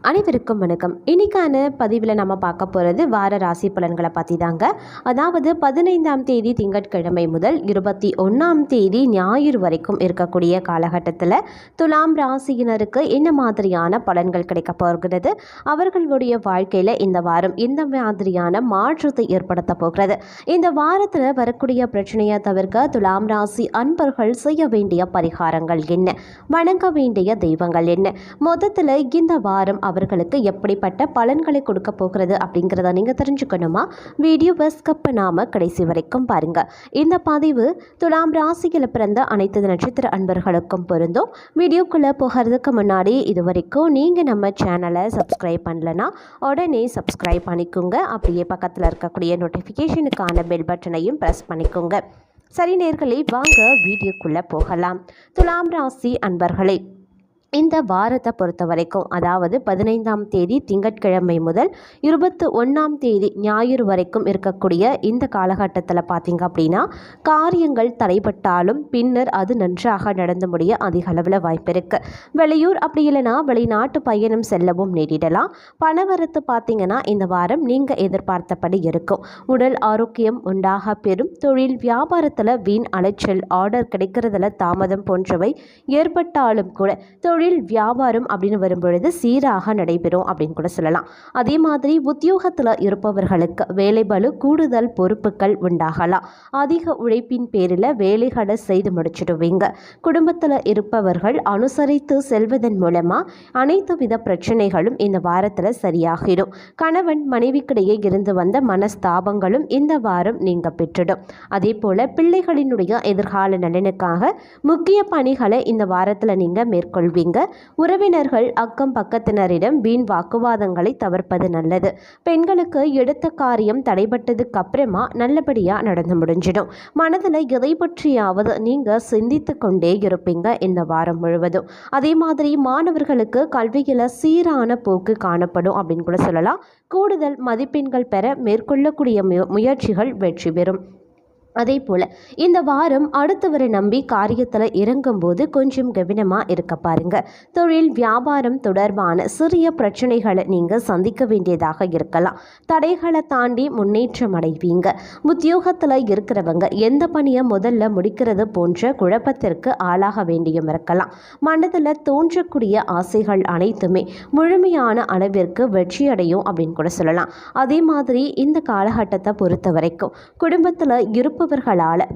அனைவருக்கும் வணக்கம். இன்னைக்கான பதிவில் நம்ம பார்க்க போகிறது வார ராசி பலன்களை பற்றி தாங்க. அதாவது 15ஆம் தேதி திங்கட்கிழமை முதல் 21ஆம் தேதி ஞாயிறு வரைக்கும் இருக்கக்கூடிய காலகட்டத்தில் துலாம் ராசியினருக்கு என்ன மாதிரியான பலன்கள் கிடைக்க போகிறது, அவர்களுடைய வாழ்க்கையில் இந்த வாரம் இந்த மாதிரியான மாற்றத்தை ஏற்படுத்த போகிறது. இந்த வாரத்தில் வரக்கூடிய பிரச்சனையை தவிர்க்க துலாம் ராசி அன்பர்கள் செய்ய வேண்டிய பரிகாரங்கள் என்ன, வணங்க வேண்டிய தெய்வங்கள் என்ன, மொத்தத்தில் இந்த வாரம் அவர்களுக்கு எப்படிப்பட்ட பலன்களை கொடுக்க போகிறது அப்படிங்கிறத நீங்கள் தெரிஞ்சுக்கணுமா? வீடியோவை ஸ்கிப் பண்ணாமல் கடைசி வரைக்கும் பாருங்கள். இந்த பதிவு துலாம் ராசியில் பிறந்த அனைத்து நட்சத்திர அன்பர்களுக்கும் பொருந்தும். வீடியோக்குள்ளே போகிறதுக்கு முன்னாடி இது வரைக்கும் நீங்கள் நம்ம சேனலை சப்ஸ்கிரைப் பண்ணலன்னா உடனே சப்ஸ்கிரைப் பண்ணிக்கோங்க. அப்படியே பக்கத்தில் இருக்கக்கூடிய நோட்டிஃபிகேஷனுக்கான பெல் பட்டனையும் ப்ரெஸ் பண்ணிக்கோங்க. சரி நேயர்களே, வாங்க வீடியோக்குள்ளே போகலாம். துலாம் ராசி அன்பர்களே, இந்த வாரத்தை பொறுத்த வரைக்கும், அதாவது 15ஆம் தேதி திங்கட்கிழமை முதல் 21ஆம் தேதி ஞாயிறு வரைக்கும் இருக்கக்கூடிய இந்த காலகட்டத்தில் பார்த்திங்க அப்படின்னா, காரியங்கள் தடைப்பட்டாலும் பின்னர் அது நன்றாக நடந்து முடிய அதிக அளவில் வாய்ப்பு இருக்குது. வெளியூர் அப்படி இல்லைனா வெளிநாட்டு பயணம் செல்லவும் நேரிடலாம். பணவரத்து பார்த்திங்கன்னா இந்த வாரம் நீங்கள் எதிர்பார்த்தபடி இருக்கும். உடல் ஆரோக்கியம் உண்டாக பெறும். தொழில் வியாபாரத்தில் வீண் அலைச்சல், ஆர்டர் கிடைக்கிறதுல தாமதம் போன்றவை ஏற்பட்டாலும் கூட தொழில் வியாபாரம் அப்படின்னு வரும்பொழுது சீராக நடைபெறும் அப்படின்னு கூட சொல்லலாம். அதே மாதிரி உத்தியோகத்தில் இருப்பவர்களுக்கு வேலை பளு, கூடுதல் பொறுப்புகள் உண்டாகலாம். அதிக உழைப்பின் பேரில் வேலைகளை செய்து முடிச்சிடுவீங்க. குடும்பத்தில் இருப்பவர்கள் அனுசரித்து செல்வதன் மூலமாக அனைத்து வித பிரச்சனைகளும் இந்த வாரத்தில் சரியாகிடும். கணவன் மனைவிக்கிடையே இருந்து வந்த மனஸ்தாபங்களும் இந்த வாரம் நீங்க பெற்றிடும். அதே போல பிள்ளைகளினுடைய எதிர்கால நலனுக்காக முக்கிய பணிகளை இந்த வாரத்தில் நீங்கள் மேற்கொள்வீங்க. உறவினர்கள் அக்கம் பக்கத்தினரிடம் வீண் வாக்குவாதங்களை தவிர்ப்பது நல்லது. பெண்களுக்கு எடுத்த காரியம் தடைபட்டதுக்கு அப்புறமா நல்லபடியாக நடந்து முடிஞ்சிடும். மனதில் எதை பற்றியாவது நீங்கள் சிந்தித்து கொண்டே இருப்பீங்க இந்த வாரம் முழுவதும். அதே மாதிரி மாணவர்களுக்கு கல்வியில் சீரான போக்கு காணப்படும் அப்படின்னு கூட சொல்லலாம். கூடுதல் மதிப்பெண்கள் பெற மேற்கொள்ளக்கூடிய முயற்சிகள் வெற்றி பெறும். அதே போல் இந்த வாரம் அடுத்தவரை நம்பி காரியத்தில் இறங்கும்போது கொஞ்சம் கவனமாக இருக்க பாருங்க. தொழில் வியாபாரம் தொடர்பான சிறிய பிரச்சனைகளை நீங்கள் சந்திக்க வேண்டியதாக இருக்கலாம். தடைகளை தாண்டி முன்னேற்றம் அடைவீங்க. உத்தியோகத்தில் இருக்கிறவங்க எந்த பணியை முதல்ல முடிக்கிறது போன்ற குழப்பத்திற்கு ஆளாக வேண்டியும் இருக்கலாம். மனதில் தோன்றக்கூடிய ஆசைகள் அனைத்துமே முழுமையான அளவிற்கு வெற்றியடையும் அப்படின்னு கூட சொல்லலாம். அதே மாதிரி இந்த காலகட்டத்தை பொறுத்த வரைக்கும் குடும்பத்தில் இருப்பவர்களால்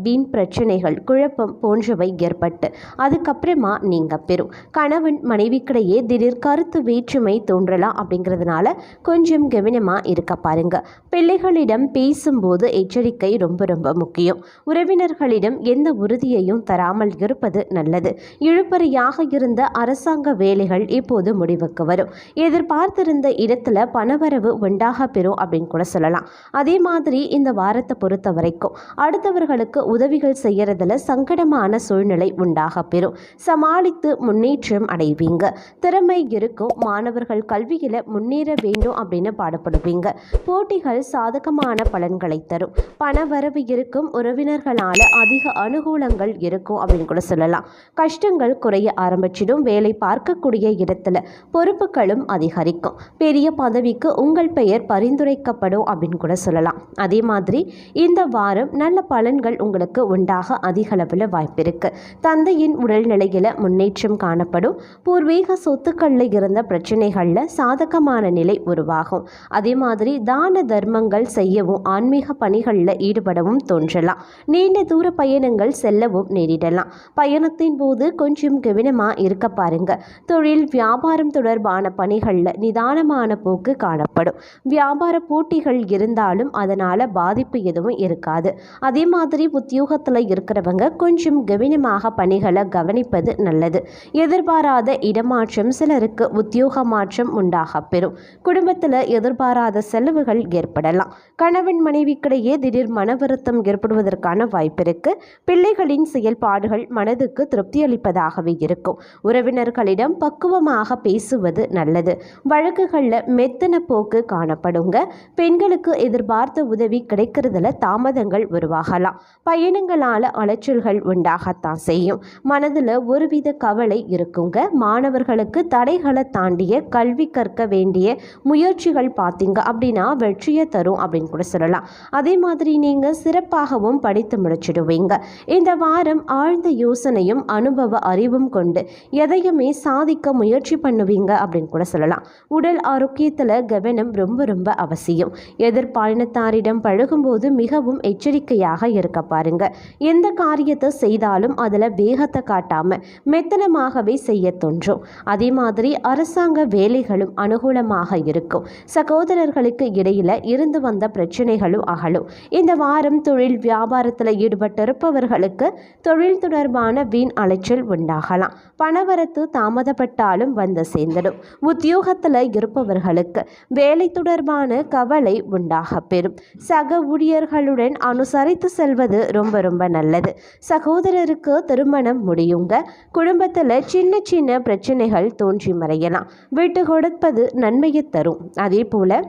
வீண் பிரச்சனைகள், குழப்பம் போன்றவை ஏற்பட்டு அதுக்கப்புறமா நீங்கள் பெறும். கணவன் மனைவிக்கிடையே திடீர் கருத்து வேற்றுமை தோன்றலாம். அப்படிங்கிறதுனால கொஞ்சம் கவனமாக இருக்க பாருங்க. பிள்ளைகளிடம் பேசும்போது எச்சரிக்கை ரொம்ப ரொம்ப முக்கியம். உறவினர்களிடம் எந்த உறுதியையும் தராமல் இருப்பது நல்லது. இழுபறியாக இருந்த அரசாங்க வேலைகள் இப்போது முடிவுக்கு வரும். எதிர்பார்த்திருந்த இடத்துல பணவரவு உண்டாக பெறும் அப்படின்னு கூட சொல்லலாம். அதே மாதிரி இந்த வாரத்தை பொறுத்த வரைக்கும் அடுத்தவர்களுக்கு உதவிகள் செய்யறதுல சங்கடமான சூழ்நிலை உண்டாக பெறும். சமாளித்து முன்னேற்றம் அடைவீங்க. திறமை இருக்கும். மாணவர்கள் கல்வியில முன்னேற வேண்டும் அப்படின்னு பாடுபடுவீங்க. போட்டிகள் சாதகமான பலன்களை தரும். பண வரவு இருக்கும். உறவினர்களால அதிக அனுகூலங்கள் இருக்கும் அப்படின்னு கூட சொல்லலாம். கஷ்டங்கள் குறைய ஆரம்பிச்சிடும். வேலை பார்க்கக்கூடிய இடத்துல பொறுப்புகளும் அதிகரிக்கும். பெரிய பதவிக்கு உங்கள் பெயர் பரிந்துரைக்கப்படும் அப்படின்னு கூட சொல்லலாம். அதே மாதிரி இந்த வாரம் நல்ல பலன்கள் உங்களுக்கு உண்டாக அதிக அளவில் வாய்ப்பு இருக்கு. தந்தையின் உடல்நிலையில் முன்னேற்றம் காணப்படும். பூர்வீக சொத்துக்களில் இருந்த பிரச்சனைகளில் சாதகமான நிலை உருவாகும். அதே மாதிரி தான தர்மங்கள் செய்யவும் ஆன்மீக பணிகளில் ஈடுபடவும் தோன்றலாம். நீண்ட தூர பயணங்கள் செல்லவும் நேரிடலாம். பயணத்தின் போது கொஞ்சம் கவனமாக இருக்க பாருங்க. தொழில் வியாபாரம் தொடர்பான பணிகளில் நிதானமான போக்கு காணப்படும். வியாபார போட்டிகள் இருந்தாலும் அதனால் பாதிப்பு எதுவும் இருக்காது. அதே மாதிரி உத்தியோகத்தில் இருக்கிறவங்க கொஞ்சம் கவனமாக பணிகளை கவனிப்பது நல்லது. எதிர்பாராத இடமாற்றம், சிலருக்கு உத்தியோக மாற்றம் உண்டாக பெறும். குடும்பத்தில் எதிர்பாராத செலவுகள் ஏற்படலாம். கணவன் மனைவிக்கிடையே திடீர் மன வருத்தம் ஏற்படுவதற்கான வாய்ப்பு இருக்கு. பிள்ளைகளின் செயல்பாடுகள் மனதுக்கு திருப்தி அளிப்பதாகவே இருக்கும். உறவினர்களிடம் பக்குவமாக பேசுவது நல்லது. வழக்குகளில் மெத்தன போக்கு காணப்படுங்க. பெண்களுக்கு எதிர்பார்த்த உதவி கிடைக்கிறதுல தாமதங்கள் உருவாகும். உருவாகலாம். பயணங்களால் அலைச்சல்கள் உண்டாகத்தான் செய்யும். மனதில் ஒருவித கவலை இருக்குங்க. மாணவர்களுக்கு தடைகளை தாண்டிய கல்வி கற்க வேண்டிய முயற்சிகள் பார்த்தீங்க அப்படின்னா வெற்றியை தரும் அப்படின்னு கூட சொல்லலாம். அதே மாதிரி நீங்கள் சிறப்பாகவும் படித்து முடிச்சிடுவீங்க. இந்த வாரம் ஆழ்ந்த யோசனையும் அனுபவ அறிவும் கொண்டு எதையுமே சாதிக்க முயற்சி பண்ணுவீங்க அப்படின்னு கூட சொல்லலாம். உடல் ஆரோக்கியத்தில் கவனம் ரொம்ப ரொம்ப அவசியம். எதிர்பாலினத்தாரிடம் பழகும்போது மிகவும் எச்சரிக்கையாக இருக்க பாருங்க. எந்த காரியத்தை செய்தாலும் அதில் வேகத்தை காட்டாம மெத்தனமாகவே செய்ய தோன்றும். அதே மாதிரி அரசாங்க வேலைகளும் அனுகூலமாக இருக்கும். சகோதரர்களுக்கு இடையில இருந்து வந்த பிரச்சனைகளும் அகலும். இந்த வாரம் தொழில் வியாபாரத்தில் ஈடுபட்டிருப்பவர்களுக்கு தொழில் தொடர்பான வீண் அலைச்சல் உண்டாகலாம். பணவரத்து தாமதப்பட்டாலும் வந்து சேர்ந்துடும். உத்தியோகத்தில் இருப்பவர்களுக்கு வேலை தொடர்பான கவலை உண்டாக பெறும். சக ஊழியர்களுடன் அனுசரித்து செல்வது ரொம்ப ரொம்ப நல்லது. சகோதரருக்கு திருமணம் முடியுங்க. குடும்பத்தில் சின்ன சின்ன பிரச்சனைகள் தோன்றி மறையலாம். விட்டு கொடுப்பது நன்மையை தரும். அதே போல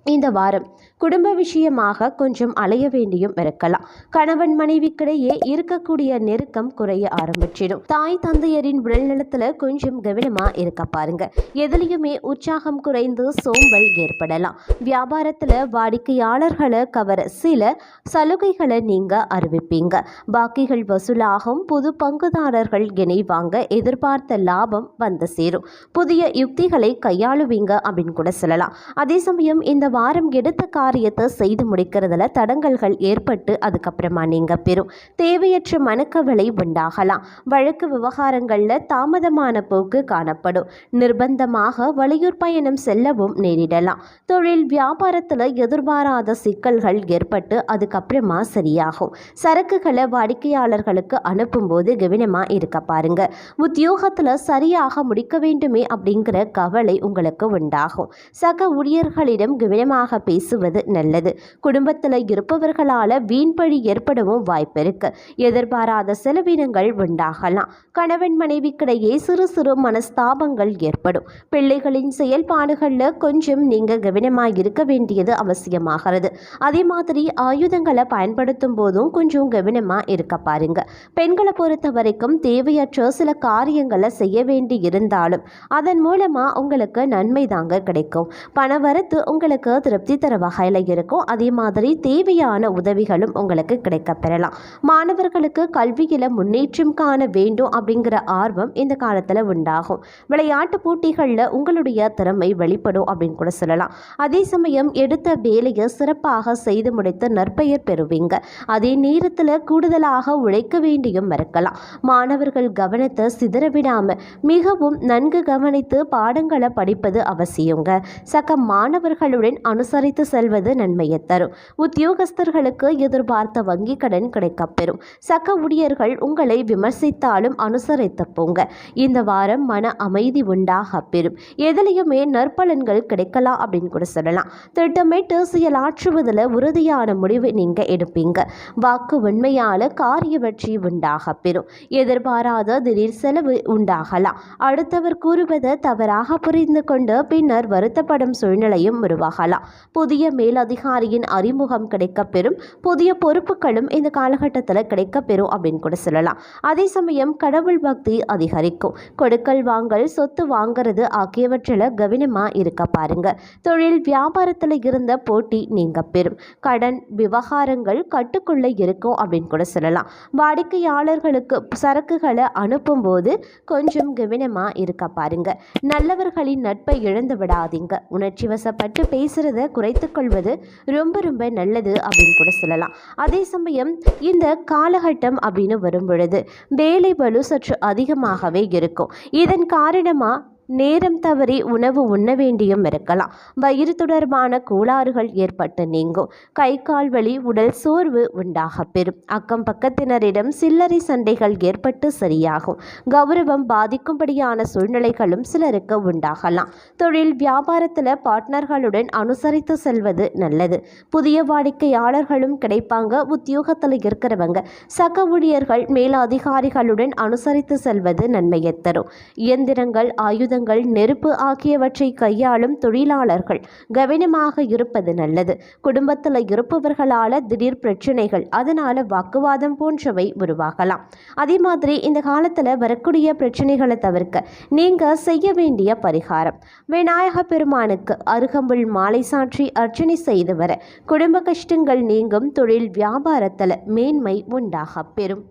இந்த வாரம் குடும்ப விஷயமாக கொஞ்சம் அலைய வேண்டியும் இருக்கலாம். கணவன் மனைவிக்கிடையே இருக்கக்கூடிய நெருக்கம் குறைய ஆரம்பிச்சிடும். தாய் தந்தையரின் உடல்நலத்தில் கொஞ்சம் கவனமா இருக்க பாருங்க. எதுலையுமே உற்சாகம் குறைந்து சோம்பல் ஏற்படலாம். வியாபாரத்தில் வாடிக்கையாளர்களை கவர சில சலுகைகளை நீங்க அறிவிப்பீங்க. பாக்கிகள் வசூலாகும். புது பங்குதாரர்கள் இணைவாங்க. எதிர்பார்த்த லாபம் வந்து சேரும். புதிய யுக்திகளை கையாளுவீங்க அப்படின்னு கூட சொல்லலாம். அதே சமயம் இந்த வாரம் எடுத்த காரியத்தை செய்து முடிக்கிறதுல தடங்கல்கள் ஏற்பட்டு அதுக்கப்புறமா நீங்க பெறும். தேவையற்ற மனக்கவலை உண்டாகலாம். வழக்கு விவகாரங்களில் தாமதமான போக்கு காணப்படும். நிர்பந்தமாக வெளியூர் பயணம் செல்லவும் நேரிடலாம். தொழில் வியாபாரத்தில் எதிர்பாராத சிக்கல்கள் ஏற்பட்டு அதுக்கப்புறமா சரியாகும். சரக்குகளை வாடிக்கையாளர்களுக்கு அனுப்பும் போது கவனமா இருக்க பாருங்க. உத்தியோகத்தில் சரியாக முடிக்க வேண்டுமே அப்படிங்கிற கவலை உங்களுக்கு உண்டாகும். சக ஊழியர்களிடம் கவனமாக பேசுவது நல்லது. குடும்பத்தில் இருப்பவர்களால் வீண்பழி ஏற்படவும் வாய்ப்பு இருக்கு. எதிர்பாராத செலவினங்கள் உண்டாகலாம். கணவன் மனைவிக்கிடையே சிறு சிறு மனஸ்தாபங்கள் ஏற்படும். பிள்ளைகளின் செயல்பாடுகளில் கொஞ்சம் நீங்க கவனமாக இருக்க வேண்டியது அவசியமாகிறது. அதே மாதிரி ஆயுதங்களை பயன்படுத்தும் போதும் கொஞ்சம் கவனமா இருக்க பாருங்க. பெண்களை பொறுத்த வரைக்கும் தேவையற்ற சில காரியங்களை செய்ய வேண்டி இருந்தாலும் அதன் மூலமா உங்களுக்கு நன்மை தாங்க கிடைக்கும். பணவரத்து உங்களுக்கு திருப்தி தர வகையில் இருக்கும். அதே மாதிரி தேவையான உதவிகளும் உங்களுக்கு கிடைக்க பெறலாம். மாணவர்களுக்கு கல்வியில் முன்னேற்றம் காண வேண்டும் அப்படிங்கிற ஆர்வம் இந்த காலத்தில் உண்டாகும். விளையாட்டு போட்டிகளில் உங்களுடைய திறமை வெளிப்படும் அப்படின்னு கூட சொல்லலாம். அதே சமயம் எடுத்த வேலையை சிறப்பாக செய்து முடித்து நற்பெயர் பெறுவீங்க. அதே நேரத்தில் கூடுதலாக உழைக்க வேண்டியும் இருக்கலாம். மாணவர்கள் கவனத்தை சிதறவிடாம மிகவும் நன்கு கவனித்து பாடங்களை படிப்பது அவசியங்க. சக மாணவர்களுடன் அனுசரித்து செல்வது நன்மையை தரும். உத்தியோகஸ்தர்களுக்கு எதிர்பார்த்த வங்கி கடன் கிடைக்கப்பெறும். சக ஊழியர்கள் உங்களை விமர்சித்தாலும் அனுசரித்து போங்க. இந்த வாரம் மன அமைதி உண்டாக பெறும். எதிலையுமே நற்பலன்கள் கிடைக்கலாம் அப்படின்னு கூட சொல்லலாம். திட்டமிட்டு செயலாற்றுவதில் உறுதியான முடிவு நீங்க எடுப்பீங்க. வாக்கு உண்மையால காரிய வெற்றி உண்டாக பெறும். எதிர்பாராத திடீர் செலவு உண்டாகலாம். அடுத்தவர் கூறுவதை தவறாக புரிந்து கொண்டு பின்னர் வருத்தப்படும் சூழ்நிலையும் உருவாகலாம். புதிய மேலதிகாரியின் அறிமுகம் கிடைக்கப்பெறும். புதிய பொறுப்புகளும் இந்த காலகட்டத்தில் கிடைக்கப்பெறும் அப்படின்னு கூட சொல்லலாம். அதே சமயம் கடவுள் பக்தி அதிகரிக்கும். கொடுக்கல் வாங்கல், சொத்து வாங்கிறது ஆகியவற்றில் கவனமா இருக்க பாருங்க. தொழில் வியாபாரத்தில் இருந்த போட்டி நீங்க பெறும். கடன் விவகாரங்கள் கட்டுக்குள்ள இருக்கும் அப்படின்னு கூட சொல்லலாம். வாடிக்கையாளர்களுக்கு சரக்குகளை அனுப்பும் போது கொஞ்சம் கவனமா இருக்க பாருங்க. நல்லவர்களின் நட்பை இழந்து விடாதீங்க. உணர்ச்சி வசப்பட்டு பேசுறத குறைத்துக் கொள்வது ரொம்ப ரொம்ப நல்லது அப்படின்னு கூட சொல்லலாம். அதே சமயம் இந்த காலகட்டம் அப்படின்னு வரும் பொழுது வேலை பளு சற்று அதிகமாகவே இருக்கும். இதன் காரணமா நேரம் தவறி உணவு உண்ண வேண்டியும் இருக்கலாம். வயிறு தொடர்பான கோளாறுகள் ஏற்பட்டு நீங்கும். கை கால் வலி, உடல் சோர்வு உண்டாக பெறும். அக்கம் பக்கத்தினரிடம் சில்லறை சண்டைகள் ஏற்பட்டு சரியாகும். கௌரவம் பாதிக்கும்படியான சூழ்நிலைகளும் சிலருக்கு உண்டாகலாம். தொழில் வியாபாரத்தில் பார்ட்னர்களுடன் அனுசரித்து செல்வது நல்லது. புதிய வாடிக்கையாளர்களும் கிடைப்பாங்க. உத்தியோகத்தில் இருக்கிறவங்க சக ஊழியர்கள் மேலதிகாரிகளுடன் அனுசரித்து செல்வது நன்மையை தரும். இயந்திரங்கள், ஆயுத ஆயுதங்கள், நெருப்பு ஆகியவற்றை கையாளும் தொழிலாளர்கள் கவனமாக இருப்பது நல்லது. குடும்பத்தில் இருப்பவர்களால் திடீர் பிரச்சனைகள், அதனால வாக்குவாதம் போன்றவை உருவாகலாம். அதே மாதிரி இந்த காலத்தில் வரக்கூடிய பிரச்சனைகளை தவிர்க்க நீங்கள் செய்ய வேண்டிய பரிகாரம்: விநாயக பெருமானுக்கு அருகம்புல் மாலை சாற்றி அர்ச்சனை செய்து வர குடும்ப கஷ்டங்கள் நீங்கும், தொழில் வியாபாரத்தில் மேன்மை உண்டாக பெறும்.